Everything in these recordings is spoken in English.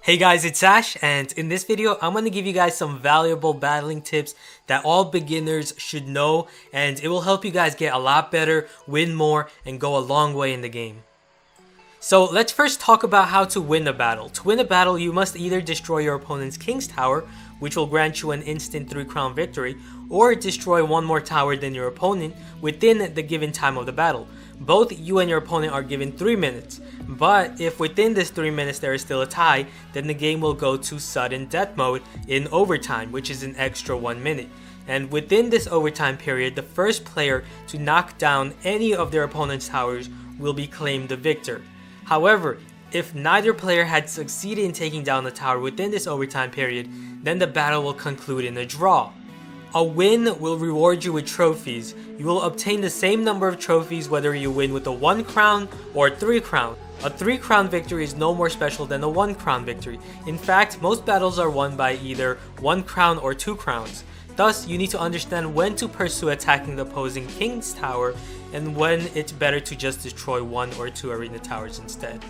Hey guys, it's Ash, and in this video I'm going to give you guys some valuable battling tips that all beginners should know, and it will help you guys get a lot better, win more, and go a long way in the game. So let's first talk about how to win a battle. To win a battle, you must either destroy your opponent's King's Tower, which will grant you an instant 3-crown victory, or destroy one more tower than your opponent within the given time of the battle. Both you and your opponent are given 3 minutes, but if within this 3 minutes there is still a tie, then the game will go to sudden death mode in overtime, which is an extra 1 minute. And within this overtime period, the first player to knock down any of their opponent's towers will be claimed the victor. However, if neither player had succeeded in taking down the tower within this overtime period, then the battle will conclude in a draw. A win will reward you with trophies. You will obtain the same number of trophies whether you win with a 1 crown or 3 crown. A 3 crown victory is no more special than a 1 crown victory. In fact, most battles are won by either 1 crown or 2 crowns. Thus, you need to understand when to pursue attacking the opposing King's Tower and when it's better to just destroy 1 or 2 arena towers instead.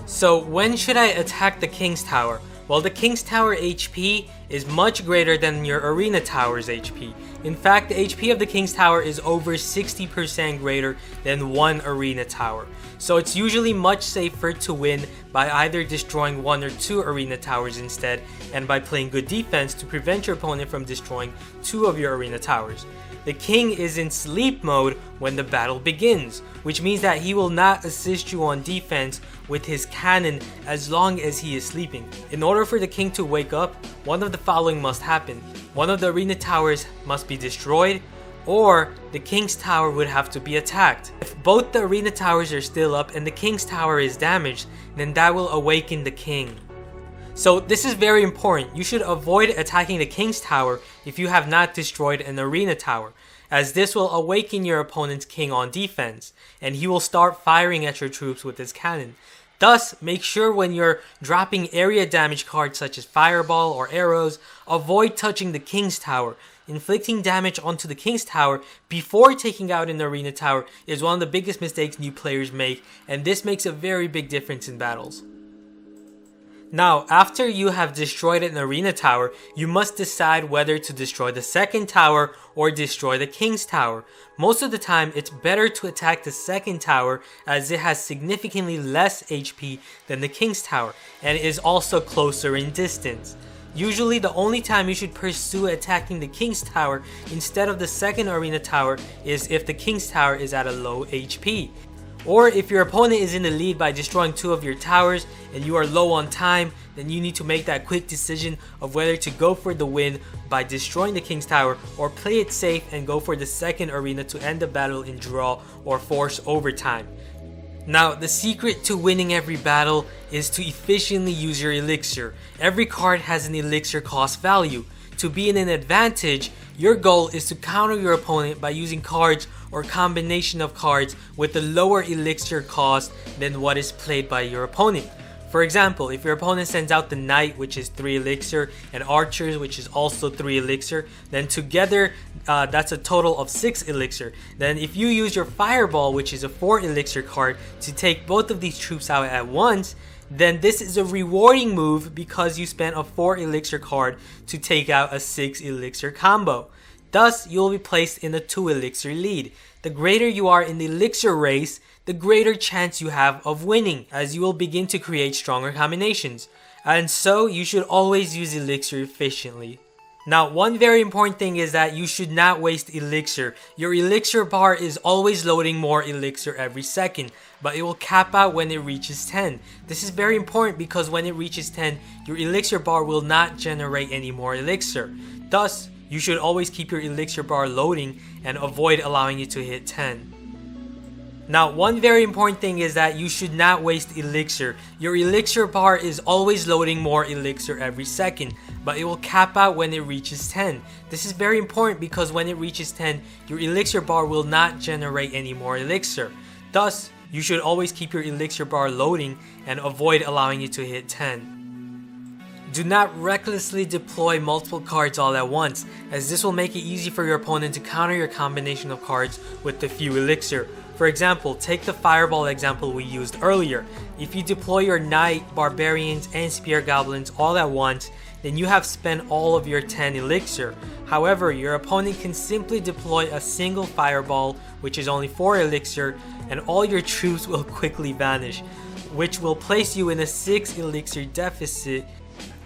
So when should I attack the King's Tower? Well, the King's Tower HP is much greater than your arena tower's HP. In fact, the HP of the King's Tower is over 60% greater than one arena tower. So it's usually much safer to win by either destroying 1 or 2 arena towers instead, and by playing good defense to prevent your opponent from destroying 2 of your arena towers. The king is in sleep mode when the battle begins, which means that he will not assist you on defense with his cannon as long as he is sleeping. In order for the king to wake up, one of the following must happen. One of the arena towers must be destroyed, or the King's Tower would have to be attacked. If both the arena towers are still up and the King's Tower is damaged, then that will awaken the king. So this is very important. You should avoid attacking the King's Tower if you have not destroyed an arena tower, as this will awaken your opponent's king on defense, and he will start firing at your troops with his cannon. Thus, make sure when you're dropping area damage cards such as Fireball or arrows, avoid touching the King's Tower. Inflicting damage onto the King's Tower before taking out an arena tower is one of the biggest mistakes new players make, and this makes a very big difference in battles. Now, after you have destroyed an arena tower, you must decide whether to destroy the second tower or destroy the King's Tower. Most of the time, it's better to attack the second tower as it has significantly less HP than the King's Tower and is also closer in distance. Usually, the only time you should pursue attacking the King's Tower instead of the second arena tower is if the King's Tower is at a low HP. Or if your opponent is in the lead by destroying 2 of your towers and you are low on time, then you need to make that quick decision of whether to go for the win by destroying the King's Tower or play it safe and go for the second arena to end the battle in draw or force overtime. Now, the secret to winning every battle is to efficiently use your Elixir. Every card has an Elixir cost value. To be in an advantage, your goal is to counter your opponent by using cards or combination of cards with a lower Elixir cost than what is played by your opponent. For example, if your opponent sends out the Knight, which is 3 Elixir, and Archers, which is also 3 Elixir, then together that's a total of 6 Elixir. Then if you use your Fireball, which is a 4 Elixir card, to take both of these troops out at once, then this is a rewarding move because you spent a 4 Elixir card to take out a 6 Elixir combo. Thus, you will be placed in a 2 Elixir lead. The greater you are in the Elixir race, the greater chance you have of winning, as you will begin to create stronger combinations. And so, you should always use Elixir efficiently. Now, one very important thing is that you should not waste Elixir. Your Elixir bar is always loading more Elixir every second, but it will cap out when it reaches 10. This is very important because when it reaches 10, your Elixir bar will not generate any more Elixir. Thus, you should always keep your Elixir bar loading and avoid allowing it to hit 10. Now, one very important thing is that you should not waste Elixir. Your Elixir bar is always loading more Elixir every second, but it will cap out when it reaches 10. This is very important because when it reaches 10, your Elixir bar will not generate any more Elixir. Thus, you should always keep your Elixir bar loading and avoid allowing it to hit 10. Do not recklessly deploy multiple cards all at once, as this will make it easy for your opponent to counter your combination of cards with the few Elixir. For example, take the fireball example we used earlier. If you deploy your knight, barbarians, and spear goblins all at once, then you have spent all of your 10 elixir. However, your opponent can simply deploy a single fireball, which is only 4 elixir, and all your troops will quickly vanish, which will place you in a 6 elixir deficit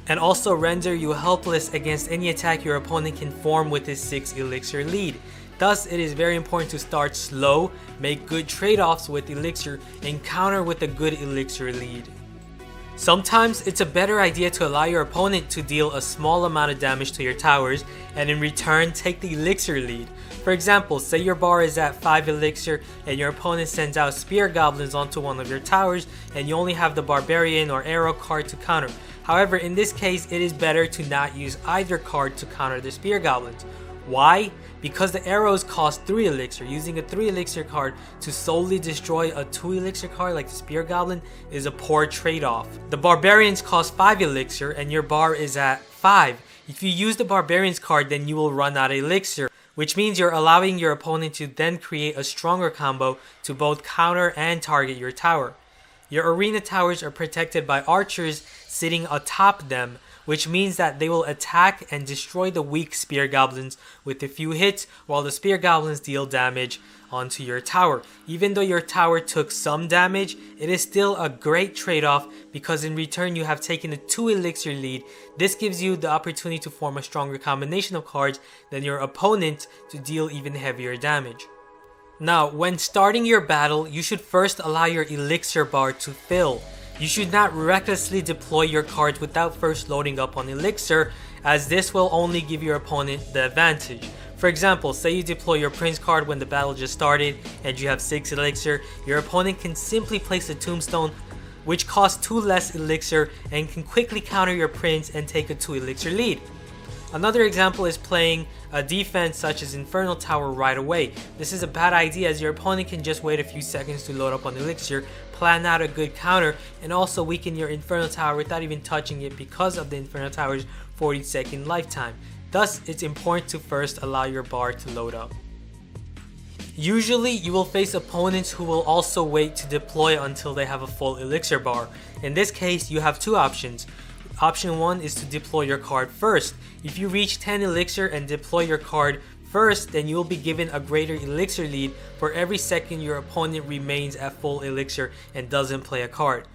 and also render you helpless against any attack your opponent can form with his 6 elixir lead. Thus, it is very important to start slow, make good trade-offs with elixir, and counter with a good elixir lead. Sometimes it's a better idea to allow your opponent to deal a small amount of damage to your towers and in return take the elixir lead. For example, say your bar is at 5 elixir and your opponent sends out spear goblins onto one of your towers and you only have the barbarian or arrow card to counter. However, in this case, it is better to not use either card to counter the spear goblins. Why? Because the arrows cost 3 elixir. Using a 3 elixir card to solely destroy a 2 elixir card like the spear goblin is a poor trade-off. The barbarians cost 5 elixir and your bar is at 5. If you use the barbarians card, then you will run out of elixir, which means you're allowing your opponent to then create a stronger combo to both counter and target your tower. Your arena towers are protected by archers sitting atop them, which means that they will attack and destroy the weak spear goblins with a few hits while the spear goblins deal damage onto your tower. Even though your tower took some damage, it is still a great trade-off because in return you have taken a 2 elixir lead. This gives you the opportunity to form a stronger combination of cards than your opponent to deal even heavier damage. Now, when starting your battle, you should first allow your elixir bar to fill. You should not recklessly deploy your cards without first loading up on elixir, as this will only give your opponent the advantage. For example, say you deploy your prince card when the battle just started and you have 6 elixir, your opponent can simply place a tombstone which costs 2 less elixir and can quickly counter your prince and take a 2 elixir lead. Another example is playing a defense such as Infernal Tower right away. This is a bad idea as your opponent can just wait a few seconds to load up on elixir, plan out a good counter, and also weaken your Infernal Tower without even touching it because of the Infernal Tower's 40-second lifetime. Thus, it's important to first allow your bar to load up. Usually, you will face opponents who will also wait to deploy until they have a full elixir bar. In this case, you have 2 options. Option 1 is to deploy your card first. If you reach 10 elixir and deploy your card first, then you will be given a greater elixir lead for every second your opponent remains at full elixir and doesn't play a card.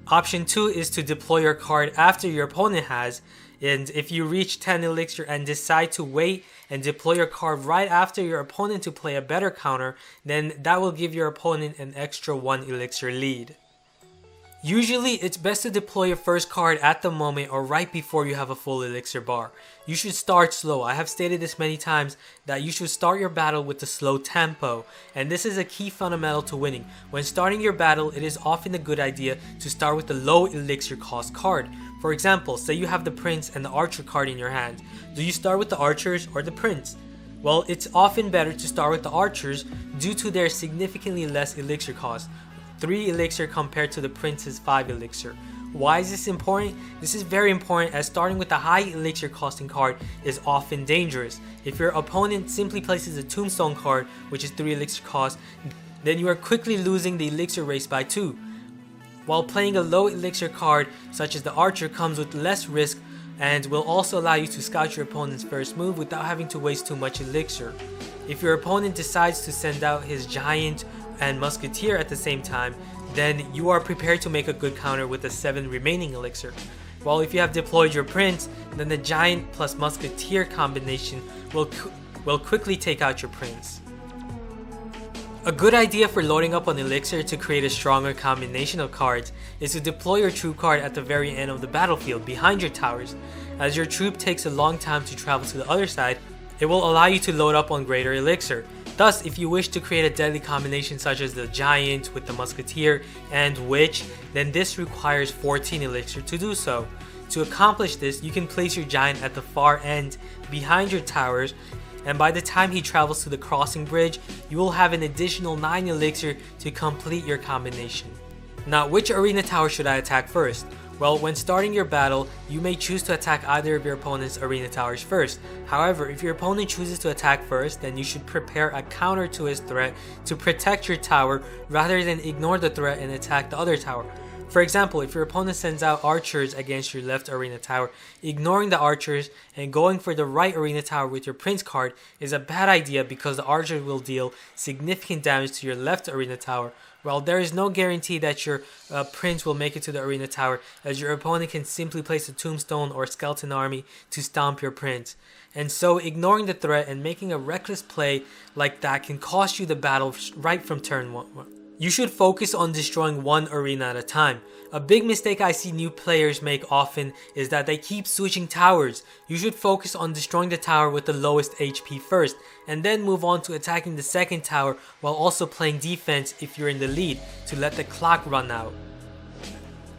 Option 2 is to deploy your card after your opponent has, and if you reach 10 elixir and decide to wait and deploy your card right after your opponent to play a better counter, then that will give your opponent an extra 1 elixir lead. Usually, it's best to deploy your first card at the moment or right before you have a full elixir bar. You should start slow. I have stated this many times that you should start your battle with a slow tempo, and this is a key fundamental to winning. When starting your battle, it is often a good idea to start with a low elixir cost card. For example, say you have the prince and the archer card in your hand. Do you start with the archers or the prince? Well, it's often better to start with the archers due to their significantly less elixir cost. 3 elixir compared to the prince's 5 elixir. Why is this important? This is very important as starting with a high elixir costing card is often dangerous. If your opponent simply places a tombstone card, which is 3 elixir cost, then you are quickly losing the elixir race by 2. While playing a low elixir card such as the archer comes with less risk and will also allow you to scout your opponent's first move without having to waste too much elixir. If your opponent decides to send out his giant and musketeer at the same time, then you are prepared to make a good counter with the 7 remaining elixir. While if you have deployed your prince, then the giant plus musketeer combination will quickly take out your prince. A good idea for loading up on elixir to create a stronger combination of cards is to deploy your troop card at the very end of the battlefield behind your towers. As your troop takes a long time to travel to the other side, it will allow you to load up on greater elixir. Thus, if you wish to create a deadly combination such as the giant with the musketeer and witch, then this requires 14 elixir to do so. To accomplish this, you can place your giant at the far end behind your towers, and by the time he travels to the crossing bridge, you will have an additional 9 elixir to complete your combination. Now, which arena tower should I attack first? Well, when starting your battle, you may choose to attack either of your opponent's arena towers first. However, if your opponent chooses to attack first, then you should prepare a counter to his threat to protect your tower rather than ignore the threat and attack the other tower. For example, if your opponent sends out archers against your left arena tower, ignoring the archers and going for the right arena tower with your prince card is a bad idea because the archers will deal significant damage to your left arena tower, while there is no guarantee that your prince will make it to the arena tower, as your opponent can simply place a tombstone or skeleton army to stomp your prince. And so ignoring the threat and making a reckless play like that can cost you the battle right from turn 1. You should focus on destroying one arena at a time. A big mistake I see new players make often is that they keep switching towers. You should focus on destroying the tower with the lowest HP first, and then move on to attacking the second tower while also playing defense if you're in the lead to let the clock run out.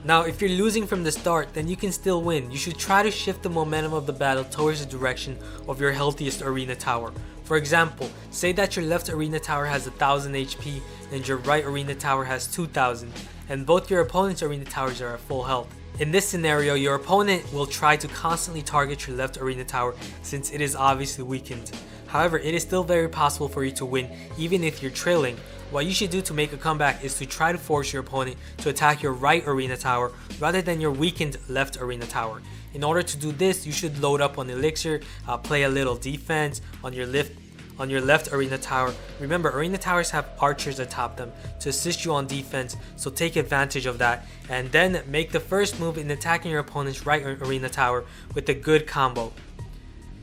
Now, if you're losing from the start, then you can still win. You should try to shift the momentum of the battle towards the direction of your healthiest arena tower. For example, say that your left arena tower has 1000 HP and your right arena tower has 2000, and both your opponent's arena towers are at full health. In this scenario, your opponent will try to constantly target your left arena tower since it is obviously weakened. However, it is still very possible for you to win even if you're trailing. What you should do to make a comeback is to try to force your opponent to attack your right arena tower rather than your weakened left arena tower. In order to do this, you should load up on Elixir, play a little defense on your left arena tower. Remember, arena towers have archers atop them to assist you on defense, so take advantage of that, and then make the first move in attacking your opponent's right arena tower with a good combo,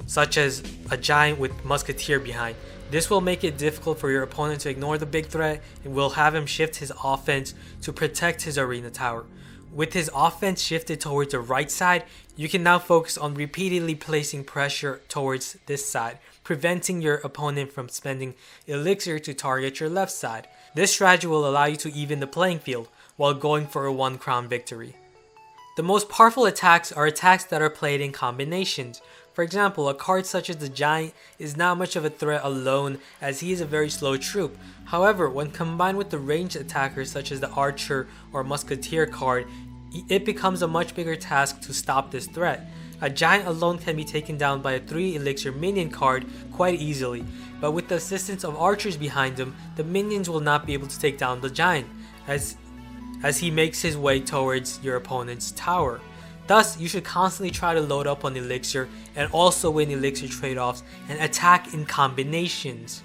such as a giant with musketeer behind. This will make it difficult for your opponent to ignore the big threat and will have him shift his offense to protect his arena tower. With his offense shifted towards the right side, you can now focus on repeatedly placing pressure towards this side, preventing your opponent from spending Elixir to target your left side. This strategy will allow you to even the playing field while going for a 1 crown victory. The most powerful attacks are attacks that are played in combinations. For example, a card such as the Giant is not much of a threat alone as he is a very slow troop. However, when combined with the ranged attackers such as the Archer or Musketeer card, it becomes a much bigger task to stop this threat. A Giant alone can be taken down by a 3 Elixir minion card quite easily, but with the assistance of archers behind him, the minions will not be able to take down the Giant as he makes his way towards your opponent's tower. Thus, you should constantly try to load up on Elixir and also win Elixir trade-offs and attack in combinations.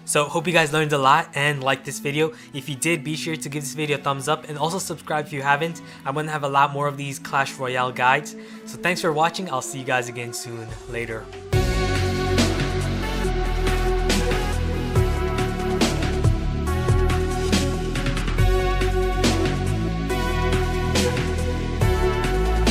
So, hope you guys learned a lot and liked this video. If you did, be sure to give this video a thumbs up and also subscribe if you haven't. I'm going to have a lot more of these Clash Royale guides. So thanks for watching. I'll see you guys again soon. Later.